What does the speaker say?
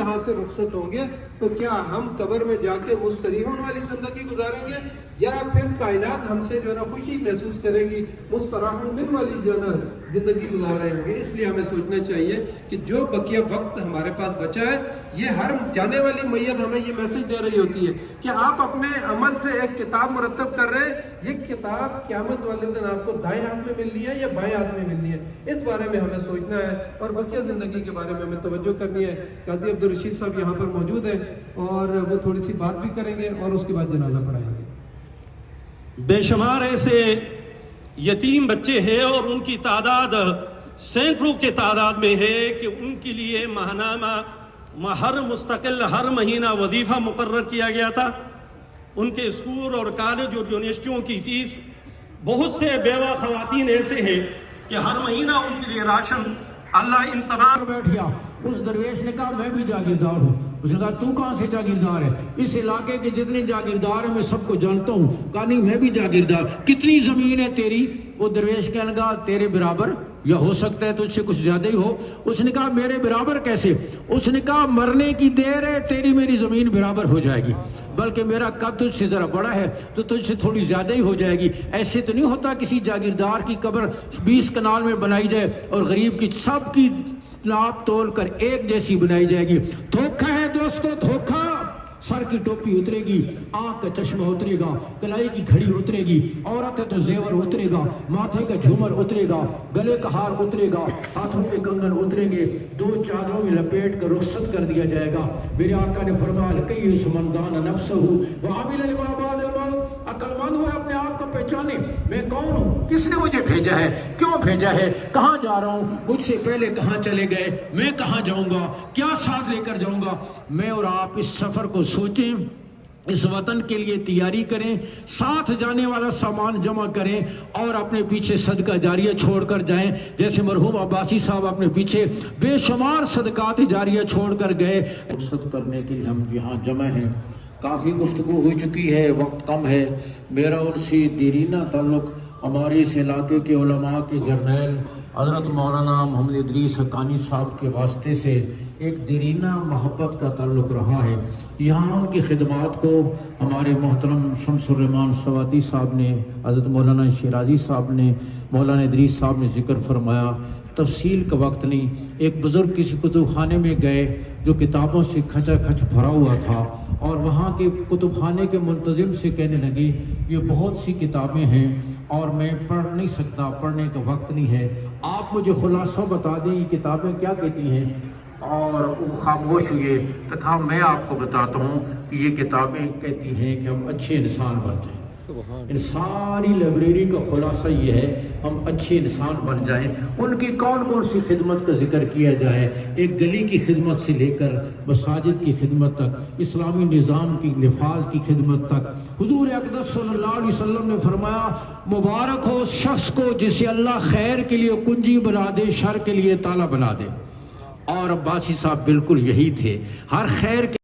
یہاں سے رخصت ہوں گے تو کیا ہم قبر میں جا کے مستریحون والی زندگی گزاریں گے یا پھر کائنات ہم سے جو ہے نا خوشی محسوس کرے گی مستراحون من والی جو ہے نا زندگی گزار رہے ہوں گے؟ اس لیے ہمیں سوچنا چاہیے کہ جو بقیہ وقت ہمارے پاس بچا ہے، یہ ہر جانے والی میت ہمیں یہ میسج دے رہی ہوتی ہے کہ آپ اپنے عمل سے ایک کتاب مرتب کر رہے ہیں، یہ کتاب قیامت والے دن آپ کو دائیں ہاتھ میں ملنی ہے یا بائیں ہاتھ میں ملنی ہے، اس بارے میں ہمیں سوچنا ہے اور بقیہ زندگی کے بارے میں ہمیں توجہ کرنی ہے۔ قاضی عبدالرشید صاحب یہاں پر موجود ہیں اور وہ تھوڑی سی بات بھی کریں گے اور اس کے بعد جنازہ پڑھائیں گے۔ بے شمار ایسے یتیم بچے ہیں اور ان کی تعداد سینکڑوں کے تعداد میں ہے کہ ان کے لیے ماہنامہ ہر مستقل ہر مہینہ وظیفہ مقرر کیا گیا تھا۔ ان کے اسکول اور کالج اور یونیورسٹیوں کی فیس، بہت سے بیوہ خواتین ایسے ہیں کہ ہر مہینہ ان کے لیے راشن اللہ ان تمام بیٹھیا۔ اس درویش نے کہا میں بھی جاگیردار ہوں۔ اس نے کہا تو کہاں سے جاگیردار ہے؟ اس علاقے کے جتنے جاگیردار ہیں میں سب کو جانتا ہوں۔ کہا نہیں میں بھی جاگیردار۔ کتنی زمین ہے تیری؟ وہ درویش کہنے لگا تیرے برابر، یا ہو سکتا ہے تجھ سے کچھ زیادہ ہی ہو۔ اس نے کہا میرے برابر کیسے؟ اس نے کہا مرنے کی دیر ہے، تیری میری زمین برابر ہو جائے گی، بلکہ میرا قد تجھ سے ذرا بڑا ہے تو تجھ سے تھوڑی زیادہ ہی ہو جائے گی۔ ایسے تو نہیں ہوتا کسی جاگیردار کی قبر 20 کنال میں بنائی جائے اور غریب کی سب کی ناپ تول کر ایک جیسی بنائی جائے گی۔ دھوکہ ہے دوستو، دھوکہ۔ سر کی ٹوپی اترے گی، آنکھ کا چشمہ اترے گا، کلائی کی گھڑی اترے گی، عورت ہے تو زیور اترے گا، ماتھے کا جھومر اترے گا، گلے کا ہار اترے گا، ہاتھوں کے کنگن اتریں گے، 2 چادروں میں لپیٹ کر رخصت کر دیا جائے گا۔ میرے آقا نے فرمایا کئی سمندان نفسہ وعامل لما بعد الموت، عقل مند ہوئے اپنے آپ کو پہچانے میں کون ہوں، کس نے مجھے بھیجا ہے، کیوں بھیجا ہے، کہاں جا رہا ہوں، مجھ سے پہلے کہاں چلے گئے، میں کہاں جاؤں گا، کیا ساتھ لے کر جاؤں گا۔ میں اور آپ اس سفر کو سوچیں، اس وطن کے لیے تیاری کریں، ساتھ جانے والا سامان جمع کریں اور اپنے پیچھے صدقہ جاریہ چھوڑ کر جائیں، جیسے مرحوم عباسی صاحب اپنے پیچھے بے شمار صدقات جاریہ چھوڑ کر گئے۔ رخصت کرنے کے لیے ہم یہاں جمع ہیں۔ کافی گفتگو ہو چکی ہے، وقت کم ہے۔ میرا ان سے دیرینہ تعلق ہمارے اس علاقے کے علماء کے جرنیل حضرت مولانا محمد ادریس حقانی صاحب کے واسطے سے ایک دیرینہ محبت کا تعلق رہا ہے۔ یہاں ان کی خدمات کو ہمارے محترم شمس الرحمان سوادی صاحب نے، حضرت مولانا شیرازی صاحب نے، مولانا ادریس صاحب نے ذکر فرمایا۔ تفصیل کا وقت نہیں، ایک بزرگ کسی کتب خانے میں گئے جو کتابوں سے کھچا کھچ بھرا ہوا تھا، اور وہاں کے کتب خانے کے منتظم سے کہنے لگے یہ بہت سی کتابیں ہیں اور میں پڑھ نہیں سکتا، پڑھنے کا وقت نہیں ہے، آپ مجھے خلاصہ بتا دیں یہ کتابیں کیا کہتی ہیں۔ اور وہ خاموش ہوئے تو کہا میں آپ کو بتاتا ہوں کہ یہ کتابیں کہتی ہیں کہ ہم اچھے انسان بن جائیں۔ ان ساری لائبریری کا خلاصہ یہ ہے ہم اچھے انسان بن جائیں۔ ان کی کون کون سی خدمت کا ذکر کیا جائے، ایک گلی کی خدمت سے لے کر مساجد کی خدمت تک، اسلامی نظام کی نفاذ کی خدمت تک۔ حضور اقدس صلی اللہ علیہ وسلم نے فرمایا مبارک ہو اس شخص کو جسے اللہ خیر کے لیے کنجی بنا دے، شر کے لیے تالا بنا دے۔ اور عباسی صاحب بالکل یہی تھے، ہر خیر کے